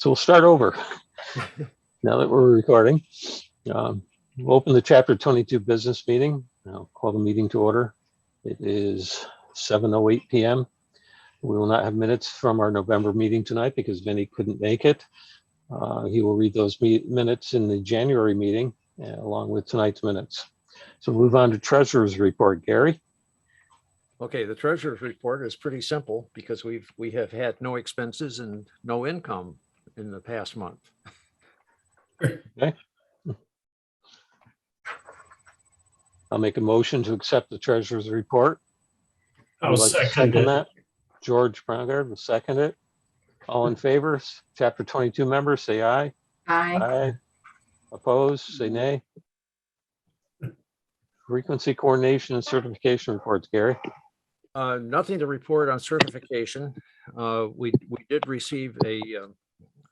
So we'll start over now that we're recording. We'll open the Chapter 22 business meeting. I'll call the meeting to order. It is 7:08 p.m. We will not have minutes from our November meeting tonight because Vinny couldn't make it. He will read those minutes in the January meeting along with tonight's minutes. So move on to Treasurer's report, Gary. Okay, the treasurer's report is pretty simple because we have had no expenses and no income in the past month. Okay. I'll make a motion to accept the treasurer's report. I'll second that. George Brongard will second it. All in favor, Chapter 22 members, say aye. Aye. Aye. Opposed, say nay. Frequency coordination and certification reports, Gary. Nothing to report on certification. We did receive a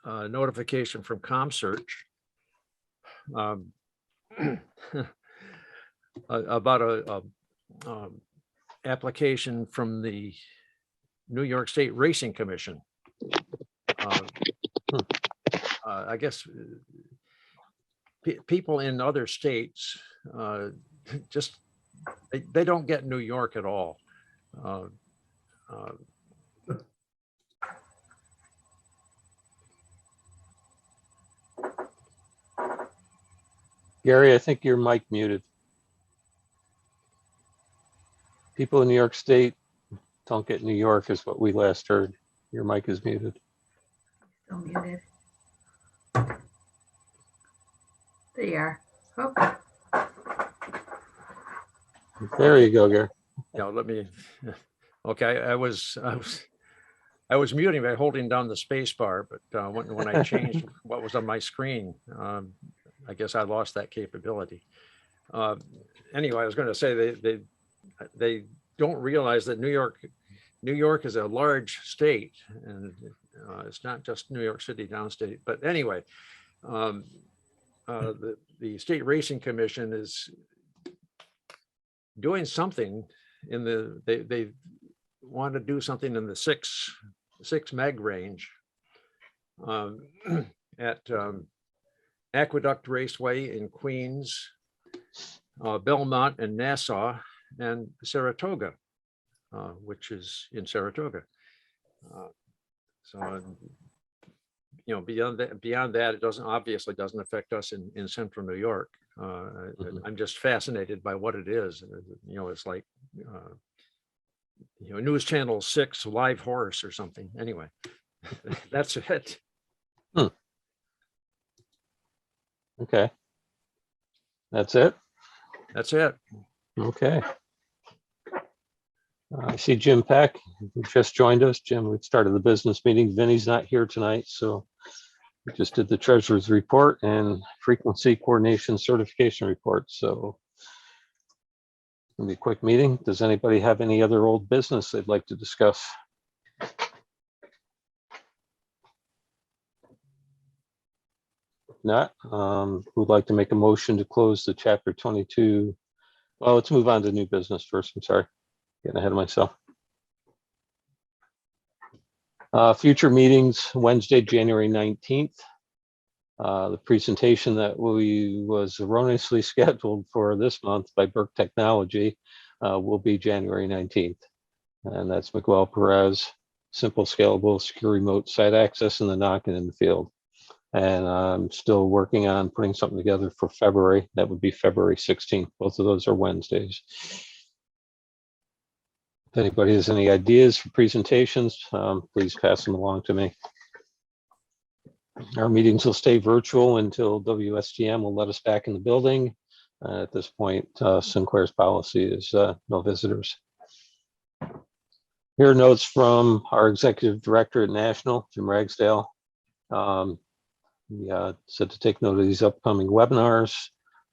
notification from ComSearch about a application from the New York State Racing Commission. I guess people in other states just they don't get New York at all. Gary, I think your mic muted. People in New York State don't get New York is what we last heard. Your mic is muted. Still muted. There you are. Oh. There you go, Gary. Yeah, let me. Okay, I was muting by holding down the space bar, but when I changed what was on my screen, I guess I lost that capability. Anyway, I was going to say they don't realize that New York is a large state, and it's not just New York City downstate. But anyway, the State Racing Commission is doing something in they want to do something in the six meg range at Aqueduct Raceway in Queens, Belmont and Nassau, and Saratoga, which is in Saratoga. So you know, beyond that, it obviously doesn't affect us in central New York. I'm just fascinated by what it is. You know, it's like you know, News Channel 6 live horse or something. Anyway, that's it. Okay. That's it? That's it. Okay. I see Jim Peck who just joined us. Jim, we started the business meeting. Vinny's not here tonight, so we just did the treasurer's report and frequency coordination certification report. So it'll be a quick meeting. Does anybody have any other old business they'd like to discuss? Not. Who'd like to make a motion to close the Chapter 22? Well, let's move on to new business first. I'm sorry, getting ahead of myself. Future meetings, Wednesday, January 19th. The presentation that was erroneously scheduled for this month by Burke Technology will be January 19th. And that's Miguel Perez, simple, scalable, secure remote site access in the NOC and in the field. And I'm still working on putting something together for February. That would be February 16th. Both of those are Wednesdays. If anybody has any ideas for presentations, please pass them along to me. Our meetings will stay virtual until WSTM will let us back in the building. At this point, Sinclair's policy is no visitors. Here are notes from our executive director at National, Jim Ragsdale. He said to take note of these upcoming webinars.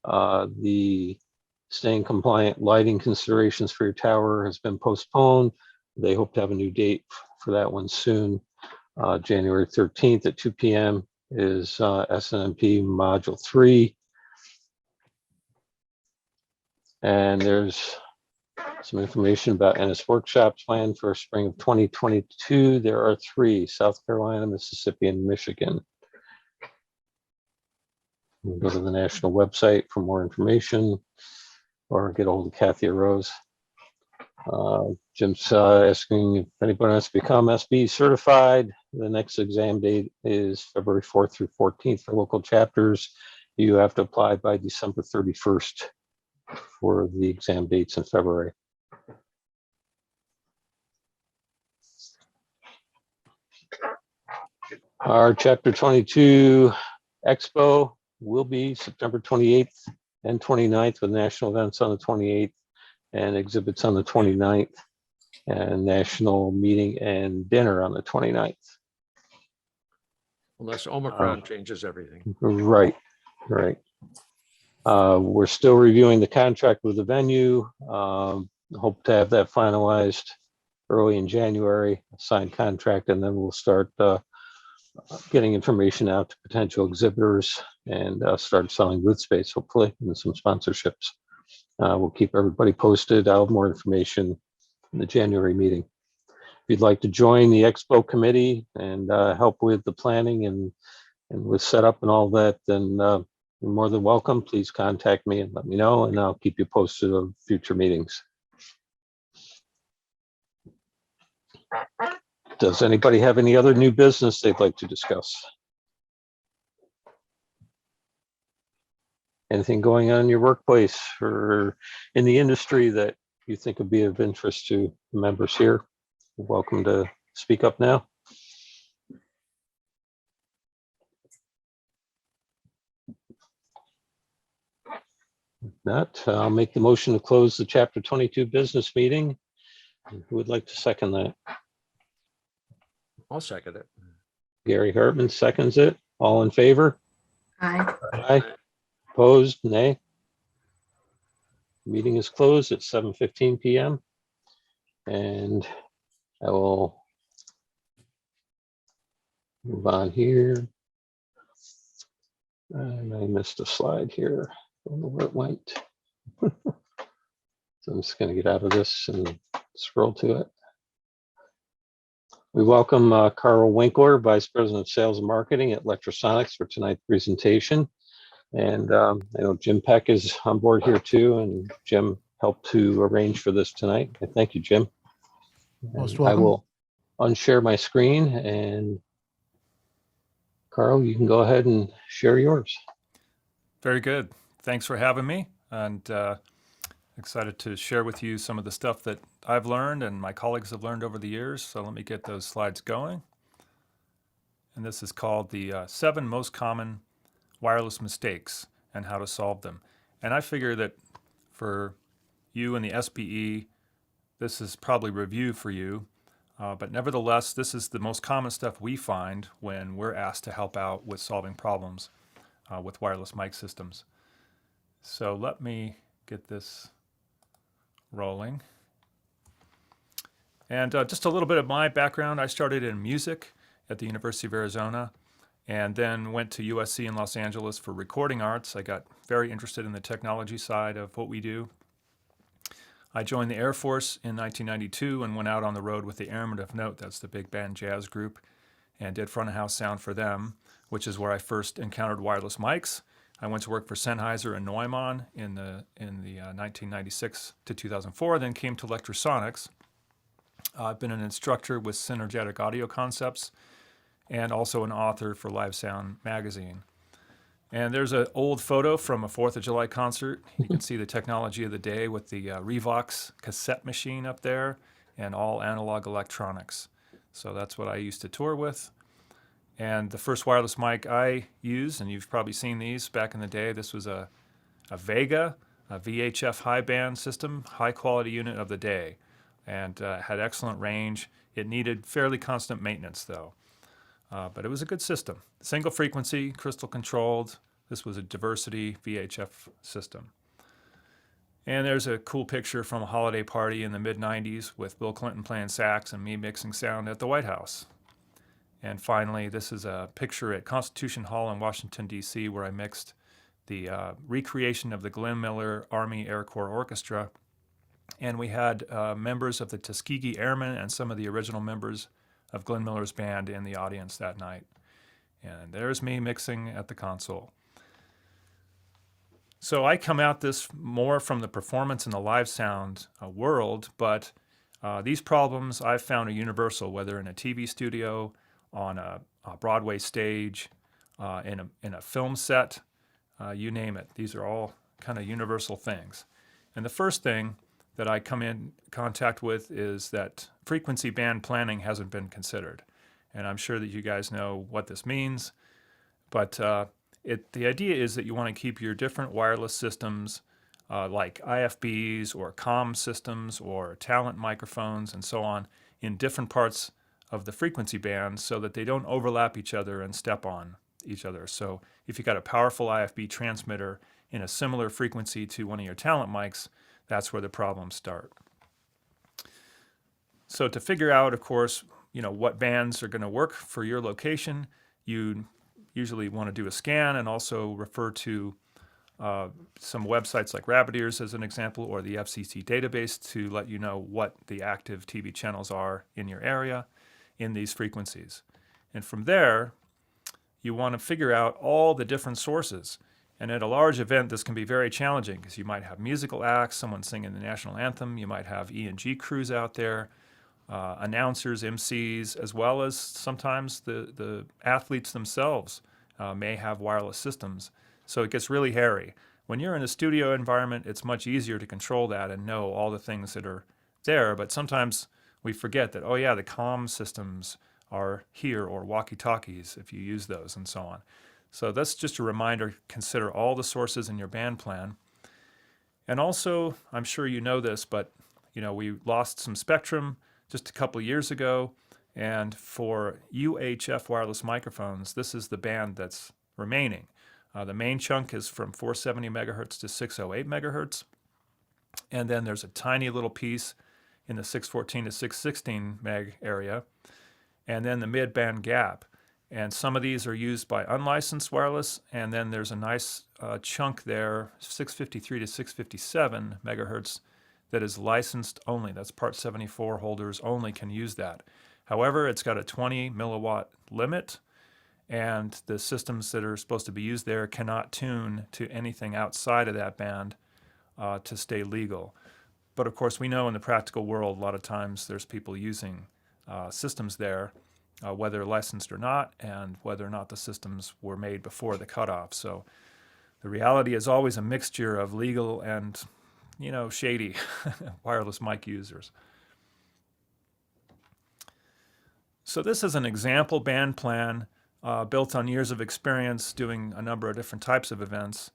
The staying compliant lighting considerations for your tower has been postponed. They hope to have a new date for that one soon. January 13th at 2 p.m. is SNMP Module 3. And there's Some information about Ennis workshops planned for spring of 2022. There are 3: South Carolina, Mississippi, and Michigan. You can go to the national website for more information or get a hold of Kathy or Rose. Jim's asking if anybody wants to become SBE certified. The next exam date is February 4th through 14th for local chapters. You have to apply by December 31st for the exam dates in February. Our Chapter 22 Expo will be September 28th and 29th, with national events on the 28th and exhibits on the 29th, and national meeting and dinner on the 29th. Unless Omicron changes everything. Right. We're still reviewing the contract with the venue. Hope to have that finalized early in January, signed contract, and then we'll start getting information out to potential exhibitors and start selling booth space, hopefully, and some sponsorships. We'll keep everybody posted. I'll have more information in the January meeting. If you'd like to join the Expo committee and help with the planning and with setup and all that, then you're more than welcome. Please contact me and let me know, and I'll keep you posted of future meetings. Does anybody have any other new business they'd like to discuss? Anything going on in your workplace or in the industry that you think would be of interest to members here? You're welcome to speak up now. If not, I'll make the motion to close the Chapter 22 business meeting. Who would like to second that? I'll second it. Gary Hartman seconds it. All in favor? Aye. Aye. Opposed? Nay. Meeting is closed at 7:15 p.m. And I will move on here. And I missed a slide here. I don't know where it went. So I'm just going to get out of this and scroll to it. We welcome Carl Winkler, Vice President of Sales and Marketing at Electrosonics, for tonight's presentation. And I know Jim Peck is on board here too, and Jim helped to arrange for this tonight. Thank you, Jim. Most I welcome. will unshare my screen, and Carl, you can go ahead and share yours. Very good. Thanks for having me, and excited to share with you some of the stuff that I've learned and my colleagues have learned over the years. So let me get those slides going. And this is called the 7 most common wireless mistakes and how to solve them. And I figure that for you and the SBE, this is probably review for you. But nevertheless, this is the most common stuff we find when we're asked to help out with solving problems with wireless mic systems. So let me get this rolling. And just a little bit of my background. I started in music at the University of Arizona and then went to USC in Los Angeles for recording arts. I got very interested in the technology side of what we do. I joined the Air Force in 1992 and went out on the road with the Airmen of Note, that's the big band jazz group, and did front of house sound for them, which is where I first encountered wireless mics. I went to work for Sennheiser and Neumann in the 1996 to 2004, then came to Electrosonics. I've been an instructor with Synergetic Audio Concepts and also an author for Live Sound magazine. And there's an old photo from a 4th of July concert. You can see the technology of the day with the Revox cassette machine up there and all analog electronics. So that's what I used to tour with. And the first wireless mic I used, and you've probably seen these back in the day, this was a Vega, a VHF high band system, high quality unit of the day, and had excellent range. It needed fairly constant maintenance though. But it was a good system. Single frequency, crystal controlled. This was a diversity VHF system. And there's a cool picture from a holiday party in the mid-90s with Bill Clinton playing sax and me mixing sound at the White House. And finally, this is a picture at Constitution Hall in Washington, D.C., where I mixed the recreation of the Glenn Miller Army Air Corps Orchestra And we had members of the Tuskegee Airmen and some of the original members of Glenn Miller's band in the audience that night. And there's me mixing at the console. So I come at this more from the performance and the live sound world, but these problems I've found are universal, whether in a TV studio, on a Broadway stage, in a film set, you name it. These are all kind of universal things. And the first thing that I come in contact with is that frequency band planning hasn't been considered. And I'm sure that you guys know what this means, but the idea is that you want to keep your different wireless systems like IFBs or comm systems or talent microphones and so on in different parts of the frequency band so that they don't overlap each other and step on each other. So if you've got a powerful IFB transmitter in a similar frequency to one of your talent mics, that's where the problems start. So to figure out, of course, what bands are going to work for your location, you usually want to do a scan and also refer to some websites like Rabbit Ears as an example, or the FCC database to let you know what the active TV channels are in your area in these frequencies. And from there, you want to figure out all the different sources. And at a large event, this can be very challenging because you might have musical acts, someone singing the national anthem, you might have E&G crews out there, announcers, MCs, as well as sometimes the athletes themselves may have wireless systems. So it gets really hairy. When you're in a studio environment, it's much easier to control that and know all the things that are there, but sometimes we forget that, oh yeah, the comm systems are here, or walkie-talkies if you use those, and so on. So that's just a reminder, consider all the sources in your band plan. And also, I'm sure you know this, but we lost some spectrum just a couple years ago, and for UHF wireless microphones, this is the band that's remaining. The main chunk is from 470 megahertz to 608 megahertz, and then there's a tiny little piece in the 614 to 616 meg area, and then the mid-band gap. And some of these are used by unlicensed wireless, and then there's a nice chunk there, 653 to 657 megahertz, that is licensed only. That's Part 74 holders only can use that. However, it's got a 20 milliwatt limit, and the systems that are supposed to be used there cannot tune to anything outside of that band to stay legal. But of course, we know in the practical world, a lot of times there's people using systems there, whether licensed or not, and whether or not the systems were made before the cutoff. So the reality is always a mixture of legal and, shady wireless mic users. So this is an example band plan built on years of experience doing a number of different types of events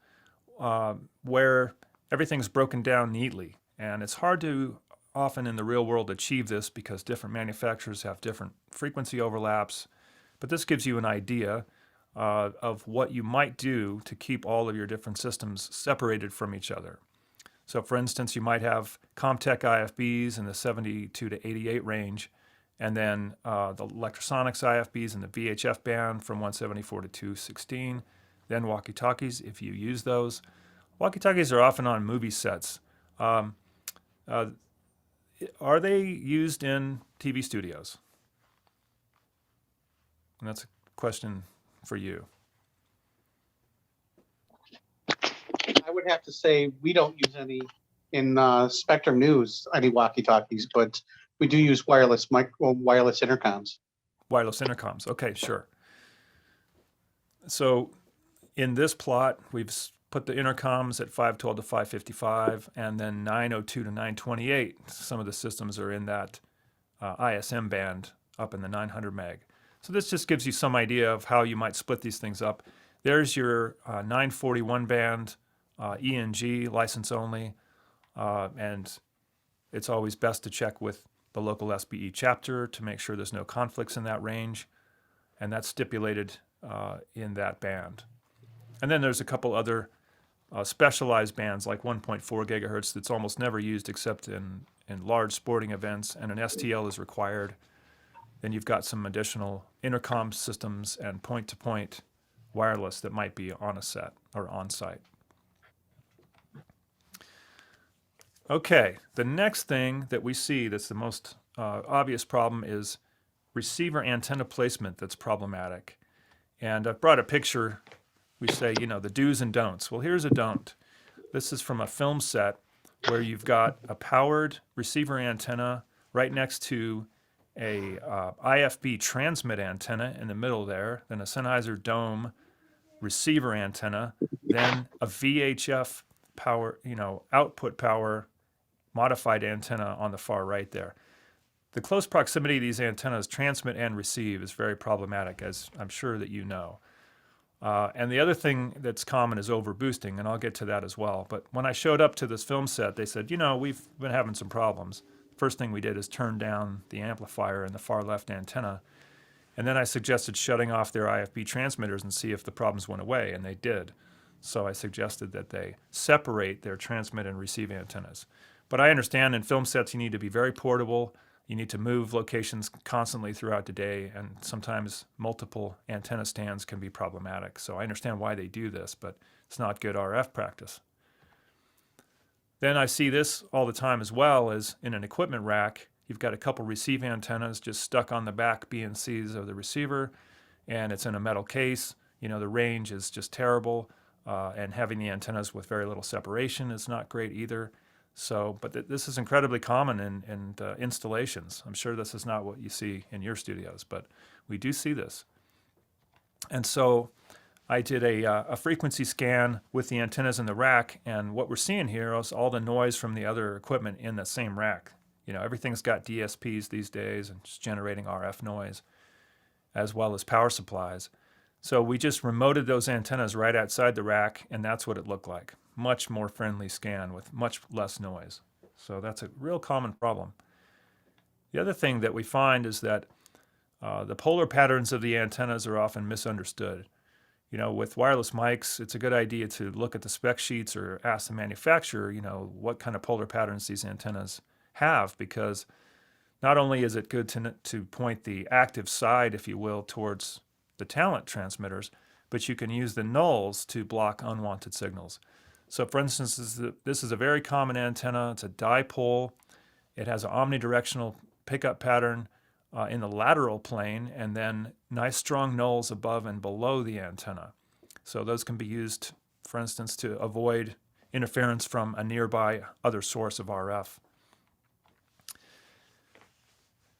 where everything's broken down neatly. And it's hard to often in the real world achieve this because different manufacturers have different frequency overlaps. But this gives you an idea of what you might do to keep all of your different systems separated from each other. So for instance, you might have Comtech IFBs in the 72 to 88 range, and then the Electrosonics IFBs in the VHF band from 174 to 216, then walkie-talkies if you use those. Walkie-talkies are often on movie sets. Are they used in TV studios? And that's a question for you. I would have to say we don't use any in Spectrum News, any walkie-talkies, but we do use wireless intercoms. Wireless intercoms. Okay, sure. So in this plot, we've put the intercoms at 512 to 555, and then 902 to 928. Some of the systems are in that ISM band up in the 900 meg. So this just gives you some idea of how you might split these things up. There's your 941 band, ENG, license only, and it's always best to check with the local SBE chapter to make sure there's no conflicts in that range, and that's stipulated in that band. And then there's a couple other specialized bands like 1.4 gigahertz that's almost never used except in large sporting events, and an STL is required. Then you've got some additional intercom systems and point-to-point wireless that might be on a set or on site. Okay, the next thing that we see that's the most obvious problem is receiver antenna placement that's problematic. And I've brought a picture. We say, the do's and don'ts. Well, here's a don't. This is from a film set where you've got a powered receiver antenna right next to a IFB transmit antenna in the middle there, then a Sennheiser Dome receiver antenna, then a VHF power, output power modified antenna on the far right there. The close proximity of these antennas transmit and receive is very problematic, as I'm sure that you know. And the other thing that's common is overboosting, and I'll get to that as well. But when I showed up to this film set, they said, we've been having some problems. First thing we did is turn down the amplifier in the far left antenna. And then I suggested shutting off their IFB transmitters and see if the problems went away, and they did. So I suggested that they separate their transmit and receive antennas. But I understand in film sets you need to be very portable. You need to move locations constantly throughout the day, and sometimes multiple antenna stands can be problematic. So I understand why they do this, but it's not good RF practice. Then I see this all the time as well as in an equipment rack. You've got a couple receive antennas just stuck on the back BNCs of the receiver, and it's in a metal case. The range is just terrible, and having the antennas with very little separation is not great either. So, but this is incredibly common in installations. I'm sure this is not what you see in your studios, but we do see this. And so I did a frequency scan with the antennas in the rack, and what we're seeing here is all the noise from the other equipment in the same rack. Everything's got DSPs these days and just generating RF noise, as well as power supplies. So we just remoted those antennas right outside the rack, and that's what it looked like. Much more friendly scan with much less noise. So that's a real common problem. The other thing that we find is that the polar patterns of the antennas are often misunderstood. With wireless mics, it's a good idea to look at the spec sheets or ask the manufacturer, what kind of polar patterns these antennas have, because not only is it good to point the active side, if you will, towards the talent transmitters, but you can use the nulls to block unwanted signals. So for instance, this is a very common antenna. It's a dipole. It has an omnidirectional pickup pattern in the lateral plane, and then nice strong nulls above and below the antenna. So those can be used, for instance, to avoid interference from a nearby other source of RF.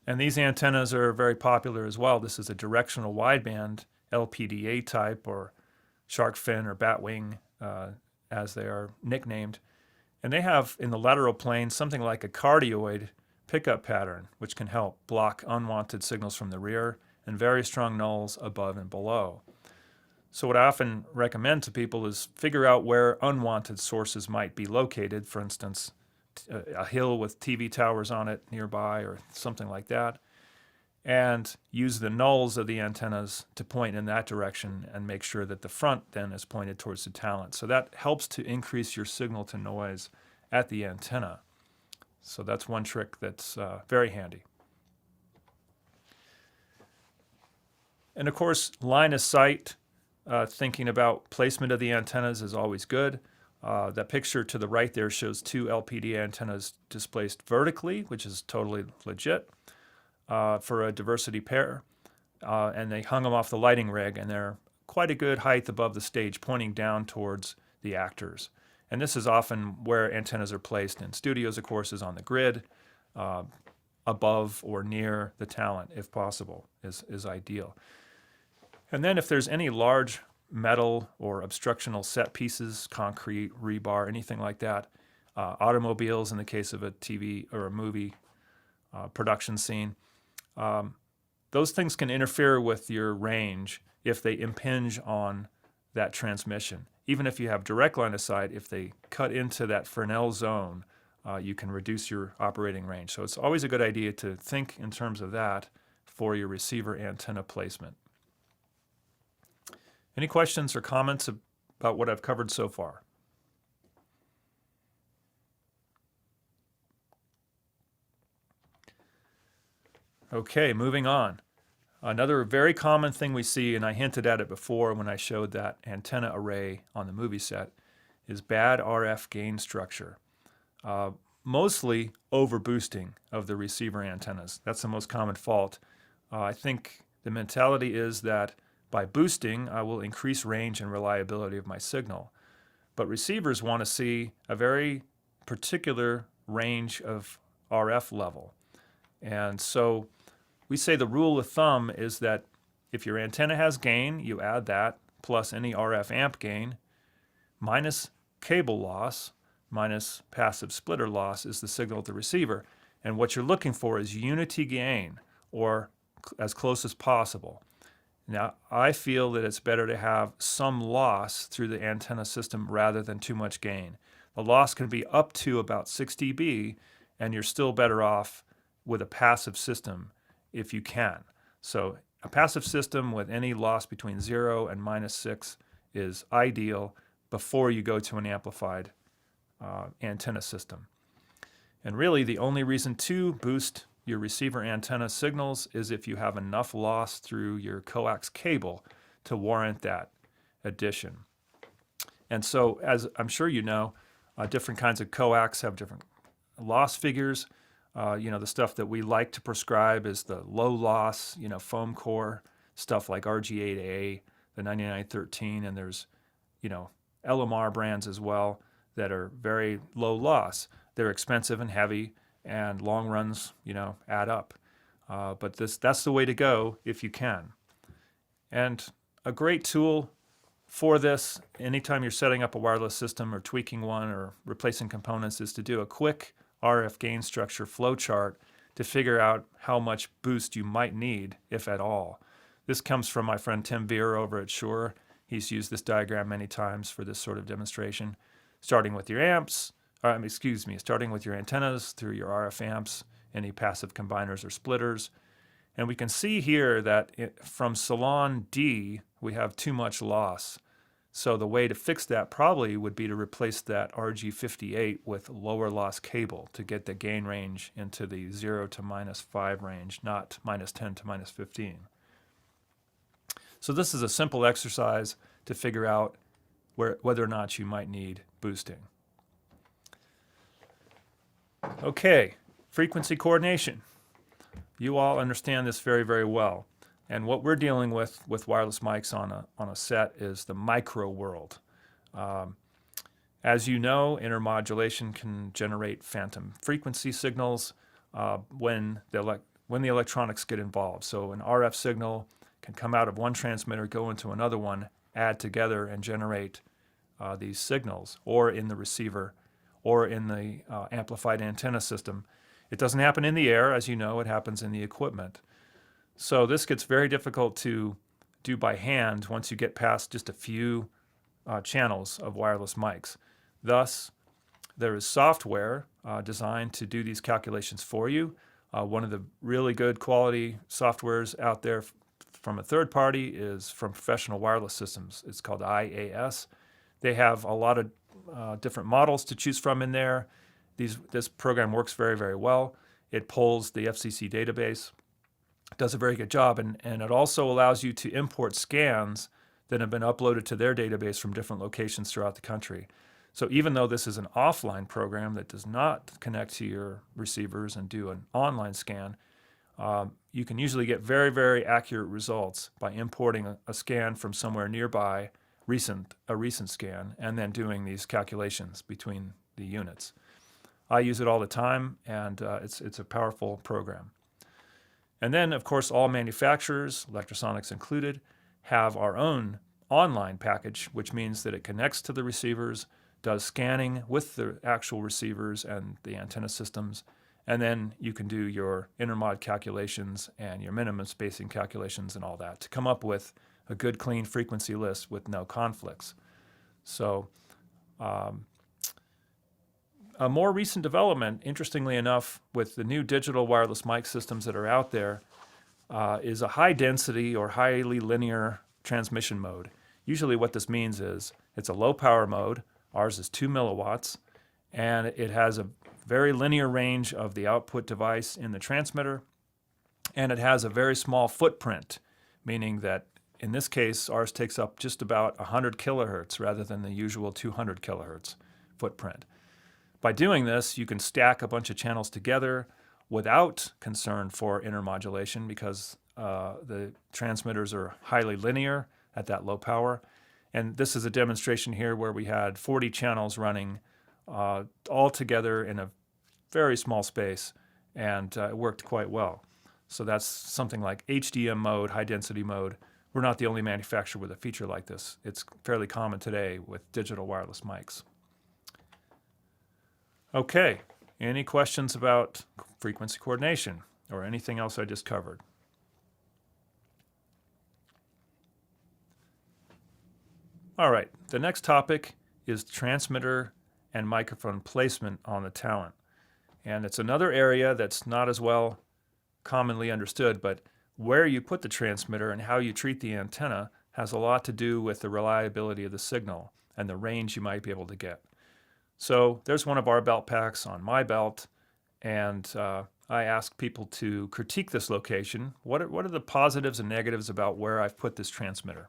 And these antennas are very popular as well. This is a directional wideband LPDA type, or shark fin or batwing, as they are nicknamed. And they have in the lateral plane something like a cardioid pickup pattern, which can help block unwanted signals from the rear, and very strong nulls above and below. So what I often recommend to people is figure out where unwanted sources might be located, for instance, a hill with TV towers on it nearby or something like that, and use the nulls of the antennas to point in that direction and make sure that the front then is pointed towards the talent. So that helps to increase your signal to noise at the antenna. So that's one trick that's very handy. And of course, line of sight, thinking about placement of the antennas is always good. That picture to the right there shows two LPD antennas displaced vertically, which is totally legit for a diversity pair. And they hung them off the lighting rig, and they're quite a good height above the stage, pointing down towards the actors. And this is often where antennas are placed in studios, of course, is on the grid, above or near the talent, if possible, is ideal. And then if there's any large metal or obstructional set pieces, concrete, rebar, anything like that, automobiles in the case of a TV or a movie production scene, those things can interfere with your range if they impinge on that transmission. Even if you have direct line of sight, if they cut into that Fresnel zone, you can reduce your operating range. So it's always a good idea to think in terms of that for your receiver antenna placement. Any questions or comments about what I've covered so far? Okay, moving on. Another very common thing we see, and I hinted at it before when I showed that antenna array on the movie set, is bad RF gain structure. mostly overboosting of the receiver antennas. That's the most common fault. I think the mentality is that by boosting, I will increase range and reliability of my signal. But receivers want to see a very particular range of RF level. And so we say the rule of thumb is that if your antenna has gain, you add that plus any RF amp gain minus cable loss minus passive splitter loss is the signal at the receiver. And what you're looking for is unity gain, or as close as possible. Now, I feel that it's better to have some loss through the antenna system rather than too much gain. The loss can be up to about 6 dB, and you're still better off with a passive system if you can. So a passive system with any loss between 0 and -6 is ideal before you go to an amplified antenna system. And really, the only reason to boost your receiver antenna signals is if you have enough loss through your coax cable to warrant that addition. And so, as I'm sure you know, different kinds of coax have different loss figures. The stuff that we like to prescribe is the low loss, foam core stuff like RG8A, the 9913, and there's, LMR brands as well that are very low loss. They're expensive and heavy, and long runs, add up. But that's the way to go if you can. And a great tool for this, anytime you're setting up a wireless system or tweaking one or replacing components, is to do a quick RF gain structure flowchart to figure out how much boost you might need, if at all. This comes from my friend Tim Veer over at Shure. He's used this diagram many times for this sort of demonstration. Starting with your antennas through your RF amps, any passive combiners or splitters. And we can see here that from Salon D, we have too much loss. So the way to fix that probably would be to replace that RG58 with lower loss cable to get the gain range into the 0 to -5 range, not -10 to -15. So this is a simple exercise to figure out whether or not you might need boosting. Okay, frequency coordination. You all understand this very, very well. And what we're dealing with wireless mics on a set is the micro world. As you know, intermodulation can generate phantom frequency signals when the electronics get involved. So an RF signal can come out of one transmitter, go into another one, add together and generate these signals, or in the receiver, or in the amplified antenna system. It doesn't happen in the air, as you know, it happens in the equipment. So this gets very difficult to do by hand once you get past just a few channels of wireless mics. Thus, there is software designed to do these calculations for you. One of the really good quality softwares out there from a third party is from Professional Wireless Systems. It's called IAS. They have a lot of different models to choose from in there. This program works very, very well. It pulls the FCC database, does a very good job, and it also allows you to import scans that have been uploaded to their database from different locations throughout the country. So even though this is an offline program that does not connect to your receivers and do an online scan, you can usually get very, very accurate results by importing a scan from somewhere nearby, a recent scan, and then doing these calculations between the units. I use it all the time, and it's a powerful program. And then, of course, all manufacturers, Electrosonics included, have our own online package, which means that it connects to the receivers, does scanning with the actual receivers and the antenna systems, and then you can do your intermod calculations and your minimum spacing calculations and all that to come up with a good, clean frequency list with no conflicts. So a more recent development, interestingly enough, with the new digital wireless mic systems that are out there, is a high density or highly linear transmission mode. Usually what this means is it's a low power mode. Ours is 2 milliwatts, and it has a very linear range of the output device in the transmitter, and it has a very small footprint, meaning that in this case, ours takes up just about 100 kilohertz rather than the usual 200 kilohertz footprint. By doing this, you can stack a bunch of channels together without concern for intermodulation because the transmitters are highly linear at that low power. And this is a demonstration here where we had 40 channels running all together in a very small space, and it worked quite well. So that's something like HDM mode, high density mode. We're not the only manufacturer with a feature like this. It's fairly common today with digital wireless mics. Okay, any questions about frequency coordination or anything else I just covered? All right, the next topic is transmitter and microphone placement on the talent. And it's another area that's not as well commonly understood, but where you put the transmitter and how you treat the antenna has a lot to do with the reliability of the signal and the range you might be able to get. So there's one of our belt packs on my belt, and I ask people to critique this location. What are the positives and negatives about where I've put this transmitter?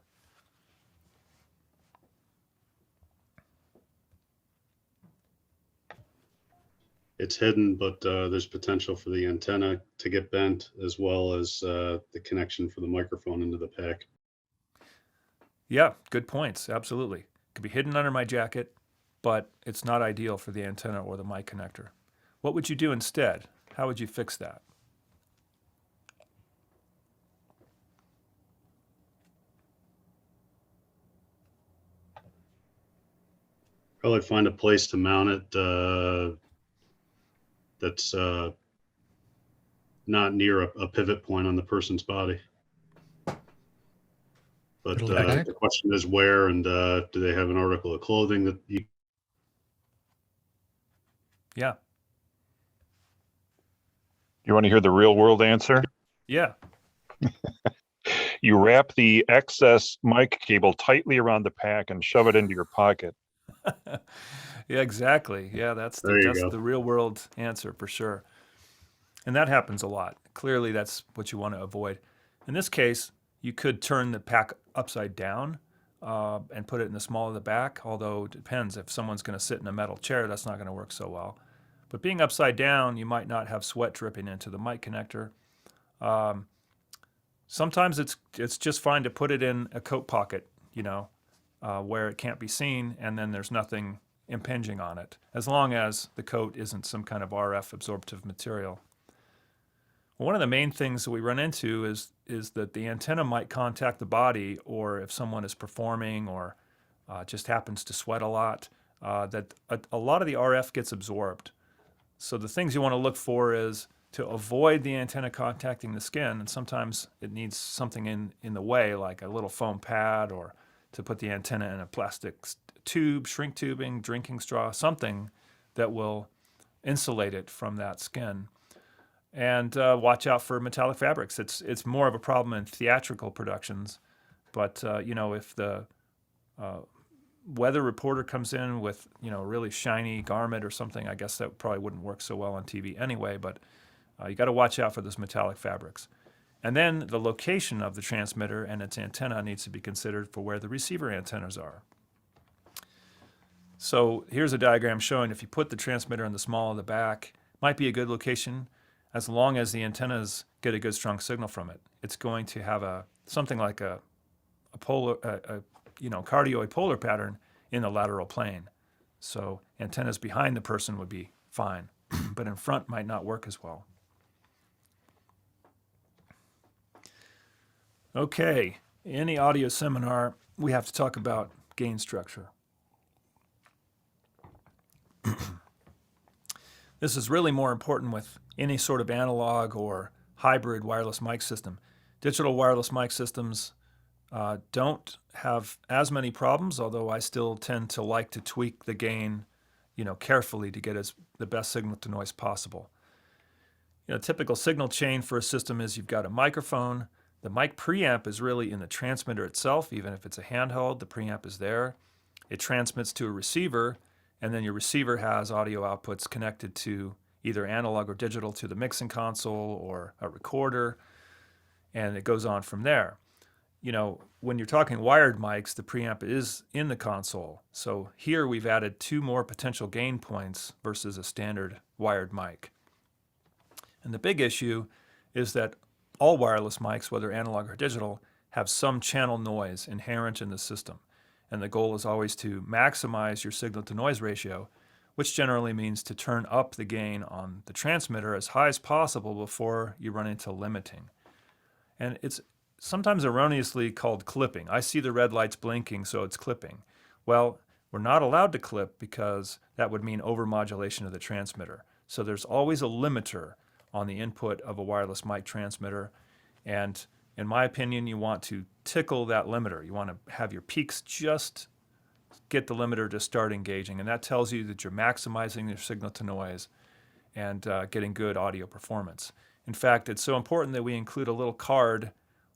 It's hidden, but there's potential for the antenna to get bent as well as the connection for the microphone into the pack. Yeah, good points. Absolutely. It could be hidden under my jacket, but it's not ideal for the antenna or the mic connector. What would you do instead? How would you fix that? Probably find a place to mount it that's not near a pivot point on the person's body. But the question is where, and do they have an article of clothing that you... Yeah. You want to hear the real world answer? Yeah. You wrap the excess mic cable tightly around the pack and shove it into your pocket. Yeah, exactly. Yeah, that's the real world answer for sure. And that happens a lot. Clearly, that's what you want to avoid. In this case, you could turn the pack upside down and put it in the small of the back, although it depends. If someone's going to sit in a metal chair, that's not going to work so well. But being upside down, you might not have sweat dripping into the mic connector. Sometimes it's just fine to put it in a coat pocket, where it can't be seen, and then there's nothing impinging on it, as long as the coat isn't some kind of RF absorptive material. Well, one of the main things that we run into is that the antenna might contact the body, or if someone is performing or just happens to sweat a lot, that a lot of the RF gets absorbed. So the things you want to look for is to avoid the antenna contacting the skin, and sometimes it needs something in the way, like a little foam pad, or to put the antenna in a plastic tube, shrink tubing, drinking straw, something that will insulate it from that skin. And watch out for metallic fabrics. It's more of a problem in theatrical productions, but if the weather reporter comes in with a really shiny garment or something, I guess that probably wouldn't work so well on TV anyway. But you got to watch out for those metallic fabrics. And then the location of the transmitter and its antenna needs to be considered for where the receiver antennas are. So here's a diagram showing if you put the transmitter in the small of the back, might be a good location as long as the antennas get a good strong signal from it. It's going to have something like a cardioid polar pattern in the lateral plane. So antennas behind the person would be fine, but in front might not work as well. Okay, in the audio seminar, we have to talk about gain structure. This is really more important with any sort of analog or hybrid wireless mic system. Digital wireless mic systems don't have as many problems, although I still tend to like to tweak the gain, carefully to get the best signal to noise possible. Typical signal chain for a system is you've got a microphone. The mic preamp is really in the transmitter itself. Even if it's a handheld, the preamp is there. It transmits to a receiver, and then your receiver has audio outputs connected to either analog or digital to the mixing console or a recorder, and it goes on from there. when you're talking wired mics, the preamp is in the console. So here we've added 2 more potential gain points versus a standard wired mic. And the big issue is that all wireless mics, whether analog or digital, have some channel noise inherent in the system. And the goal is always to maximize your signal to noise ratio, which generally means to turn up the gain on the transmitter as high as possible before you run into limiting. And it's sometimes erroneously called clipping. I see the red lights blinking, so it's clipping. Well, we're not allowed to clip because that would mean overmodulation of the transmitter. So there's always a limiter on the input of a wireless mic transmitter. And in my opinion, you want to tickle that limiter. You want to have your peaks just get the limiter to start engaging. And that tells you that you're maximizing your signal to noise and getting good audio performance. In fact, it's so important that we include a little card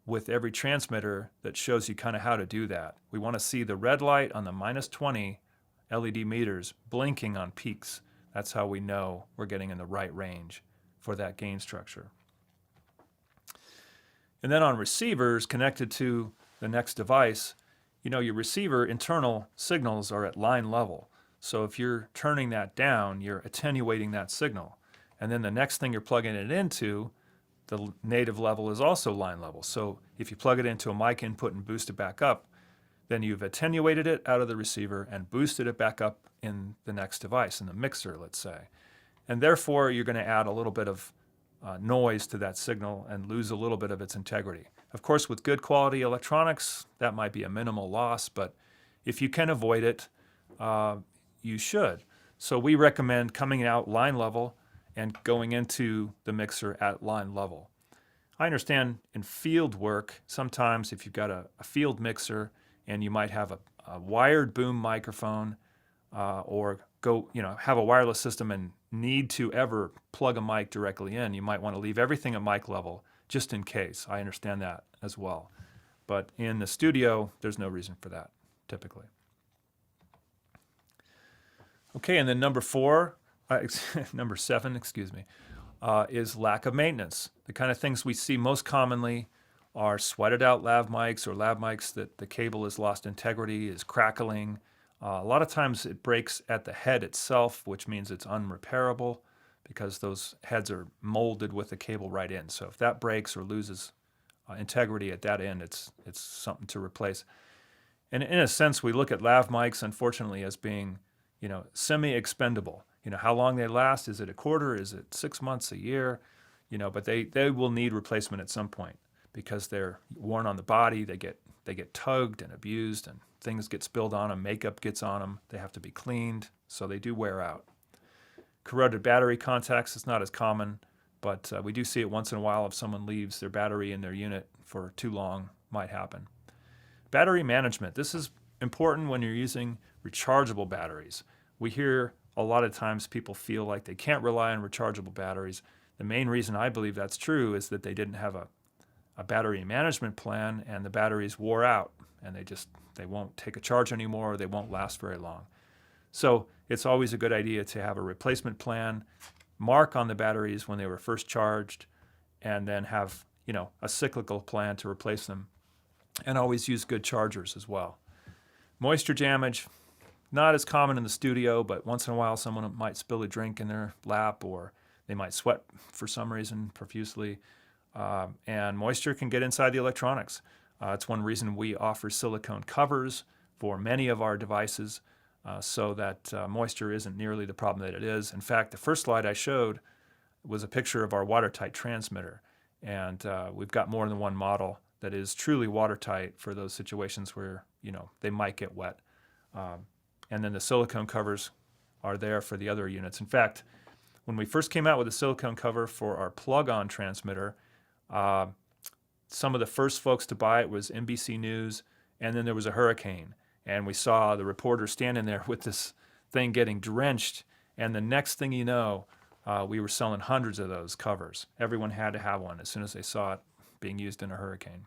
with every transmitter that shows you kind of how to do that. We want to see the red light on the -20 LED meters blinking on peaks. That's how we know we're getting in the right range for that gain structure. And then on receivers connected to the next device, your receiver internal signals are at line level. So if you're turning that down, you're attenuating that signal. And then the next thing you're plugging it into, the native level is also line level. So if you plug it into a mic input and boost it back up, then you've attenuated it out of the receiver and boosted it back up in the next device, in the mixer, let's say. And therefore, you're going to add a little bit of noise to that signal and lose a little bit of its integrity. Of course, with good quality electronics, that might be a minimal loss, but if you can avoid it, you should. So we recommend coming out line level and going into the mixer at line level. I understand in field work, sometimes if you've got a field mixer and you might have a wired boom microphone or have a wireless system and need to ever plug a mic directly in, you might want to leave everything at mic level just in case. I understand that as well. But in the studio, there's no reason for that, typically. Okay, and then number 7, is lack of maintenance. The kind of things we see most commonly are sweated out lav mics or lav mics that the cable has lost integrity, is crackling. A lot of times it breaks at the head itself, which means it's unrepairable because those heads are molded with the cable right in. So if that breaks or loses integrity at that end, it's something to replace. And in a sense, we look at lav mics, unfortunately, as being semi-expendable. How long they last, is it a quarter, is it 6 months, a year? But they will need replacement at some point because they're worn on the body, they get tugged and abused and things get spilled on them, makeup gets on them, they have to be cleaned, so they do wear out. Corroded battery contacts is not as common, but we do see it once in a while if someone leaves their battery in their unit for too long, might happen. Battery management, this is important when you're using rechargeable batteries. We hear a lot of times people feel like they can't rely on rechargeable batteries. The main reason I believe that's true is that they didn't have a battery management plan and the batteries wore out and they won't take a charge anymore or they won't last very long. So it's always a good idea to have a replacement plan, mark on the batteries when they were first charged, and then have a cyclical plan to replace them, and always use good chargers as well. Moisture damage, not as common in the studio, but once in a while someone might spill a drink in their lap or they might sweat for some reason profusely. And moisture can get inside the electronics. It's one reason we offer silicone covers for many of our devices so that moisture isn't nearly the problem that it is. In fact, the first slide I showed was a picture of our watertight transmitter. And we've got more than one model that is truly watertight for those situations where they might get wet. And then the silicone covers are there for the other units. In fact, when we first came out with a silicone cover for our plug-on transmitter, some of the first folks to buy it was NBC News, and then there was a hurricane. And we saw the reporter standing there with this thing getting drenched, and the next thing you know, we were selling hundreds of those covers. Everyone had to have one as soon as they saw it being used in a hurricane.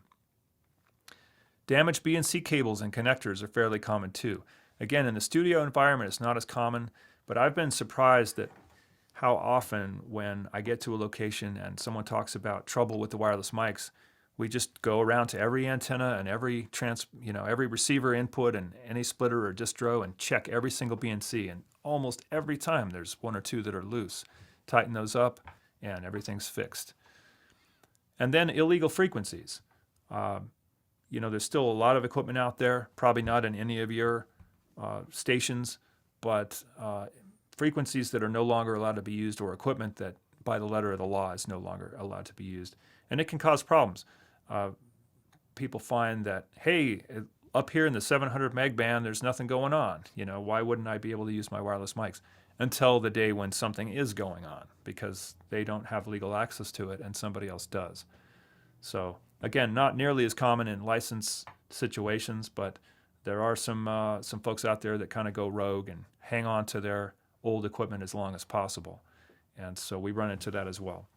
Damaged BNC cables and connectors are fairly common too. Again, in the studio environment, it's not as common, but I've been surprised at how often when I get to a location and someone talks about trouble with the wireless mics, we just go around to every antenna and every every receiver input and any splitter or distro and check every single BNC. And almost every time there's one or two that are loose. Tighten those up and everything's fixed. And then illegal frequencies. There's still a lot of equipment out there, probably not in any of your stations, but frequencies that are no longer allowed to be used, or equipment that by the letter of the law is no longer allowed to be used. And it can cause problems. People find that, hey, up here in the 700 meg band, there's nothing going on. Why wouldn't I be able to use my wireless mics? Until the day when something is going on, because they don't have legal access to it and somebody else does. So again, not nearly as common in license situations, but there are some folks out there that kind of go rogue and hang on to their old equipment as long as possible. And so we run into that as well.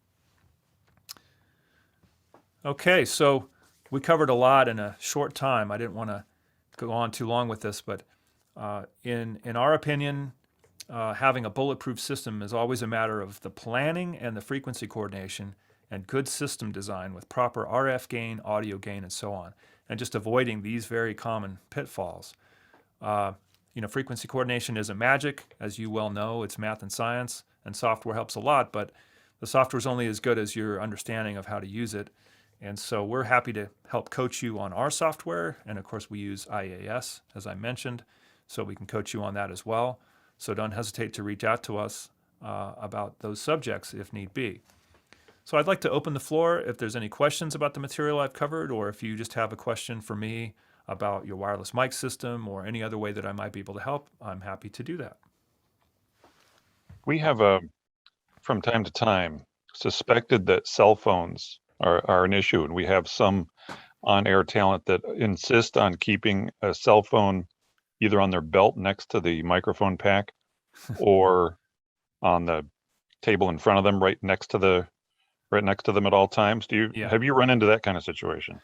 Okay, so we covered a lot in a short time. I didn't want to go on too long with this, but in our opinion, having a bulletproof system is always a matter of the planning and the frequency coordination and good system design with proper RF gain, audio gain, and so on, and just avoiding these very common pitfalls. Frequency coordination isn't magic, as you well know. It's math and science, and software helps a lot, but the software is only as good as your understanding of how to use it. And so we're happy to help coach you on our software, and of course we use IAS, as I mentioned, so we can coach you on that as well. So don't hesitate to reach out to us about those subjects if need be. So I'd like to open the floor if there's any questions about the material I've covered, or if you just have a question for me about your wireless mic system or any other way that I might be able to help, I'm happy to do that. We have from time to time suspected that cell phones are an issue, and we have some on-air talent that insist on keeping a cell phone either on their belt next to the microphone pack or on the table in front of them, right next to them at all times. Have you run into that kind of situation?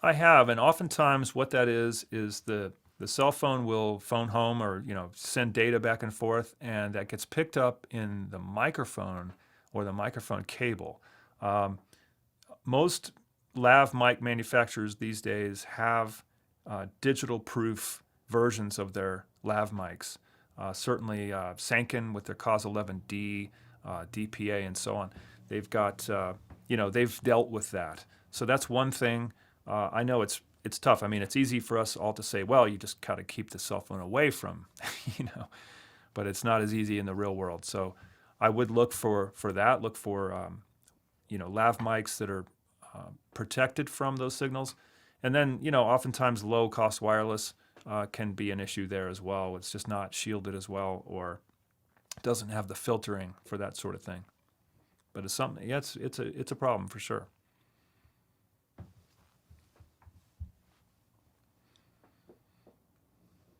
I have, and oftentimes what that is the cell phone will phone home or send data back and forth, and that gets picked up in the microphone or the microphone cable. Most lav mic manufacturers these days have digital proof versions of their lav mics. Certainly Sanken with their CAUS 11D, DPA, and so on. They've got, they've dealt with that. So that's one thing. I know it's tough. I mean, it's easy for us all to say, well, you just got to keep the cell phone away from, but it's not as easy in the real world. So I would look for that. Look for, lav mics that are protected from those signals. And then, oftentimes low-cost wireless can be an issue there as well. It's just not shielded as well, or doesn't have the filtering for that sort of thing. But it's something. Yeah, it's a problem for sure.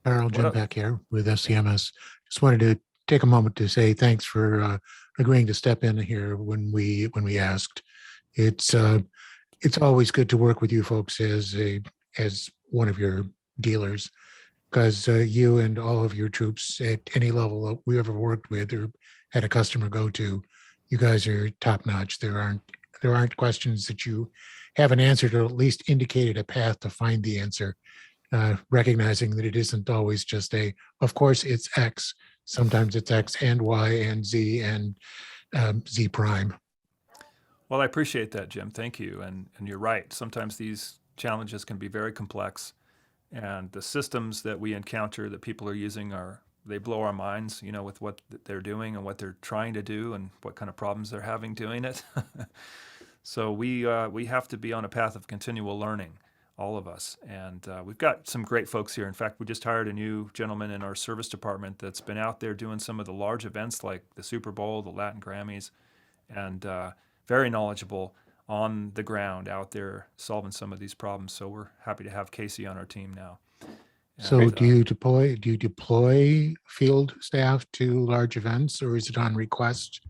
Carl, Jim back here with SCMS. Just wanted to take a moment to say thanks for agreeing to step in here when we asked. It's always good to work with you folks as one of your dealers, because you and all of your troops at any level that we ever worked with or had a customer go to, you guys are top notch. There aren't questions that you haven't answered, or at least indicated a path to find the answer. Recognizing that it isn't always just of course it's X. Sometimes it's X and Y and Z and Z prime. Well, I appreciate that, Jim. Thank you. And you're right. Sometimes these challenges can be very complex, and the systems that we encounter that people are using they blow our minds, with what they're doing and what they're trying to do and what kind of problems they're having doing it. So we have to be on a path of continual learning, all of us. And we've got some great folks here. In fact, we just hired a new gentleman in our service department that's been out there doing some of the large events like the Super Bowl, the Latin Grammys, and very knowledgeable on the ground out there solving some of these problems. So we're happy to have Casey on our team now. So do you deploy field staff to large events, or is it on request?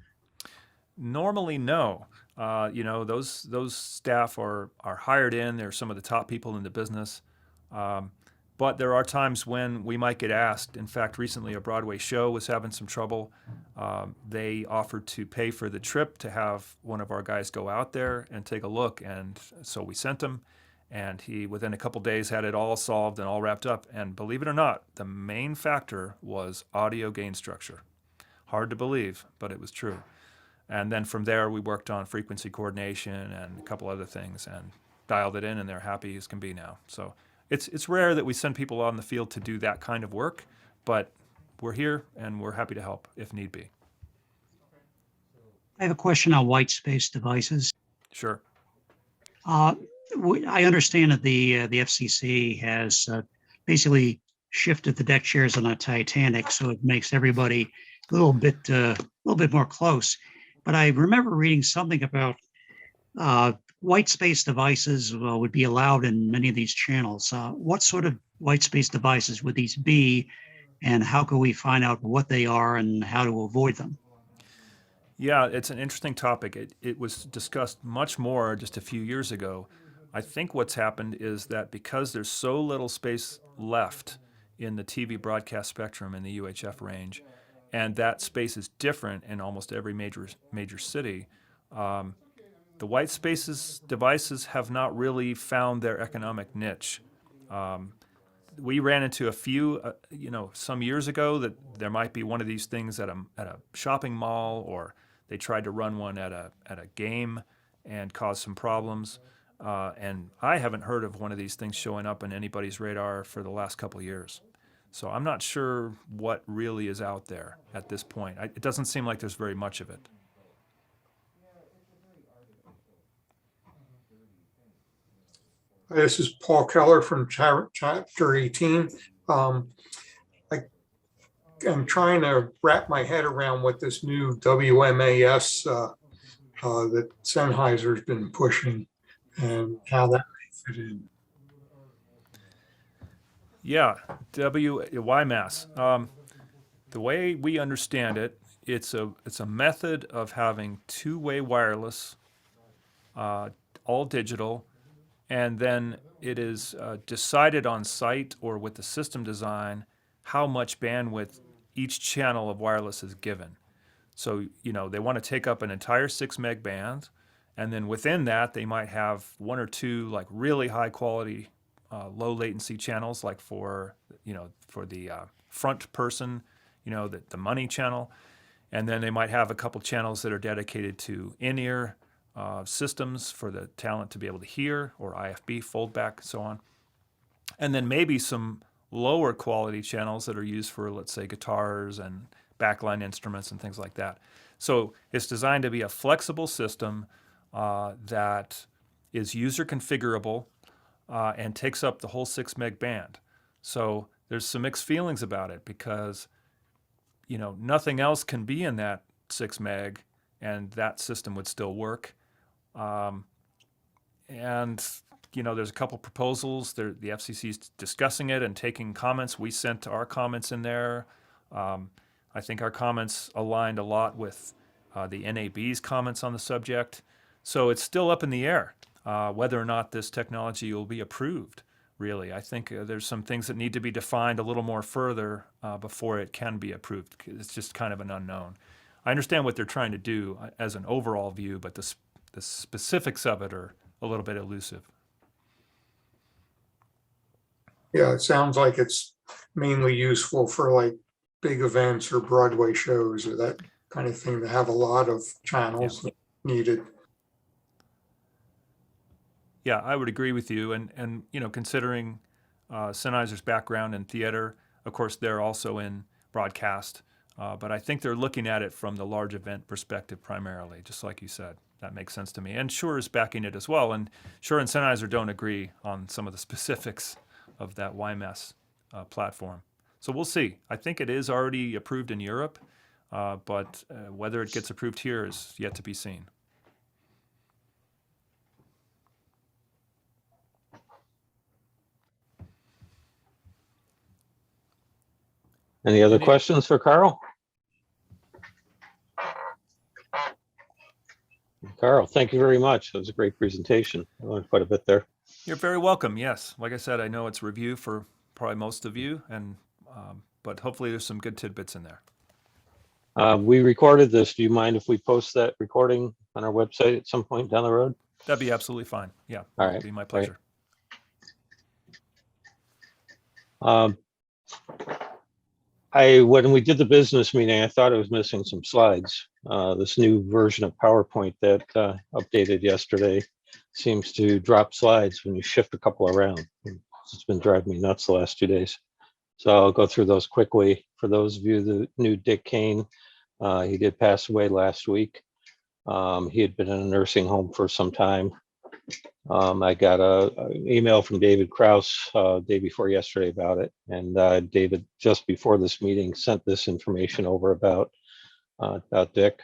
Normally, no. Those staff are hired in. They're some of the top people in the business. But there are times when we might get asked. In fact, recently a Broadway show was having some trouble. They offered to pay for the trip to have one of our guys go out there and take a look. And so we sent him, and he, within a couple days, had it all solved and all wrapped up. And believe it or not, the main factor was audio gain structure. Hard to believe, but it was true. And then from there, we worked on frequency coordination and a couple other things and dialed it in, and they're happy as can be now. So it's rare that we send people out in the field to do that kind of work, but we're here and we're happy to help if need be. I have a question on white space devices. Sure. I understand that the FCC has basically shifted the deck chairs on the Titanic, so it makes everybody a little bit more close. But I remember reading something about white space devices would be allowed in many of these channels. What sort of white space devices would these be, and how can we find out what they are and how to avoid them? Yeah, it's an interesting topic. It was discussed much more just a few years ago. I think what's happened is that because there's so little space left in the TV broadcast spectrum in the UHF range, and that space is different in almost every major city, the white spaces devices have not really found their economic niche. We ran into a few, some years ago that there might be one of these things at a shopping mall, or they tried to run one at a game and cause some problems. And I haven't heard of one of these things showing up on anybody's radar for the last couple of years. So I'm not sure what really is out there at this point. It doesn't seem like there's very much of it. This is Paul Keller from Chapter 18. I'm trying to wrap my head around what this new WMAS that Sennheiser's been pushing and how that may fit in. Yeah, WMAS. The way we understand it, it's a method of having two-way wireless, all digital, and then it is decided on site or with the system design how much bandwidth each channel of wireless is given. So, they want to take up an entire 6 meg band, and then within that, they might have one or two like really high quality, low latency channels, like for the front person, the money channel. And then they might have a couple channels that are dedicated to in-ear systems for the talent to be able to hear, or IFB, foldback, so on. And then maybe some lower quality channels that are used for, let's say, guitars and backline instruments and things like that. So it's designed to be a flexible system that is user configurable and takes up the whole 6 meg band. So there's some mixed feelings about it because, nothing else can be in that 6 meg and that system would still work. There's a couple proposals. The FCC is discussing it and taking comments. We sent our comments in there. I think our comments aligned a lot with the NAB's comments on the subject. So it's still up in the air whether or not this technology will be approved, really. I think there's some things that need to be defined a little more further before it can be approved. It's just kind of an unknown. I understand what they're trying to do as an overall view, but the specifics of it are a little bit elusive. Yeah, it sounds like it's mainly useful for like big events or Broadway shows or that kind of thing to have a lot of channels needed. Yeah, I would agree with you. And considering Sennheiser's background in theater, of course, they're also in broadcast. But I think they're looking at it from the large event perspective primarily, just like you said. That makes sense to me. And Shure is backing it as well. And Shure and Sennheiser don't agree on some of the specifics of that WMAS platform. So we'll see. I think it is already approved in Europe, but whether it gets approved here is yet to be seen. Any other questions for Carl? Carl, thank you very much. That was a great presentation. I learned quite a bit there. You're very welcome. Yes. Like I said, I know it's review for probably most of you, and but hopefully there's some good tidbits in there. We recorded this. Do you mind if we post that recording on our website at some point down the road? That'd be absolutely fine. Yeah, All it'd right, be my great. pleasure. When we did the business meeting, I thought I was missing some slides. This new version of PowerPoint that updated yesterday seems to drop slides when you shift a couple around. It's been driving me nuts the last 2 days. So I'll go through those quickly. For those of you that knew Dick Kane, he did pass away last week. He had been in a nursing home for some time. I got an email from David Kraus day before yesterday about it. And David, just before this meeting, sent this information over about Dick.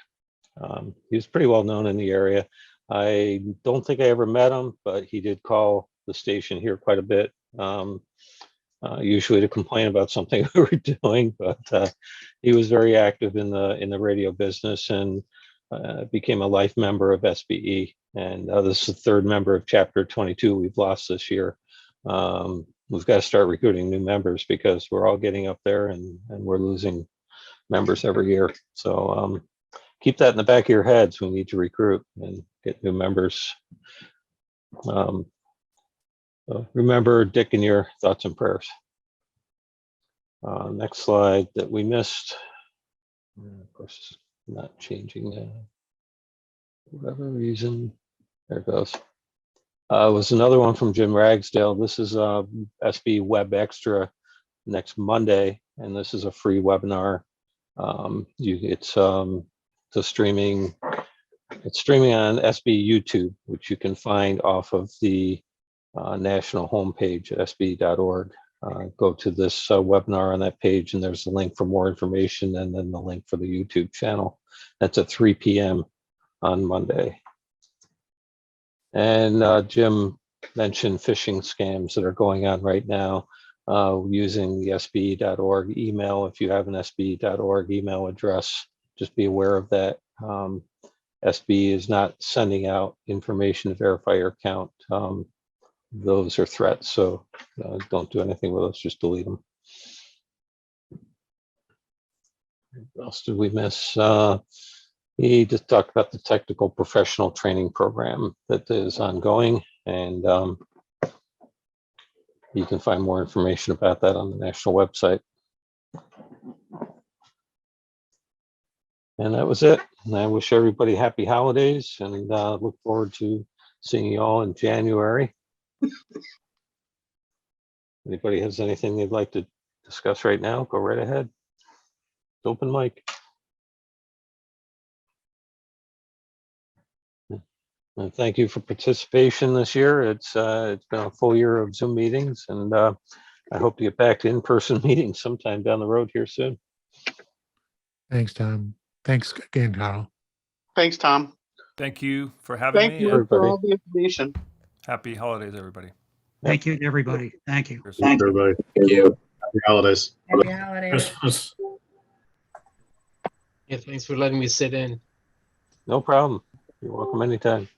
He was pretty well known in the area. I don't think I ever met him, but he did call the station here quite a bit, usually to complain about something we were doing. But he was very active in the radio business and became a life member of SBE. And this is the third member of Chapter 22 we've lost this year. We've got to start recruiting new members because we're all getting up there and we're losing members every year. So keep that in the back of your heads. We need to recruit and get new members. So remember Dick in your thoughts and prayers. Next slide that we missed. Of course, not changing now. For whatever reason, there it goes. Was another one from Jim Ragsdale. This is SB Web Extra next Monday, and this is a free webinar. It's streaming on SB YouTube, which you can find off of the national homepage at sbe.org. Go to this webinar on that page, and there's a link for more information, and then the link for the YouTube channel. That's at 3 p.m. on Monday. And Jim mentioned phishing scams that are going on right now using the SBE.org email. If you have an SBE.org email address, just be aware of that. SBE is not sending out information to verify your account. Those are threats, so don't do anything with those, just delete them. What else did we miss? He just talked about the technical professional training program that is ongoing, and you can find more information about that on the national website. And that was it. And I wish everybody happy holidays and look forward to seeing you all in January. Anybody has anything they'd like to discuss right now, go right ahead. It's open mic. And thank you for participation this year. It's been a full year of Zoom meetings, and I hope to get back to in-person meetings sometime down the road here soon. Thanks, Tom. Thanks again, Carl. Thanks, Tom. Thank you for having Thank me. you And for all the information. happy holidays, everybody. Thank you to everybody. Thank you. Thanks, everybody. Thank you. Happy holidays. Happy holidays. Christmas. Yeah, thanks for letting me sit in. No problem. You're welcome anytime.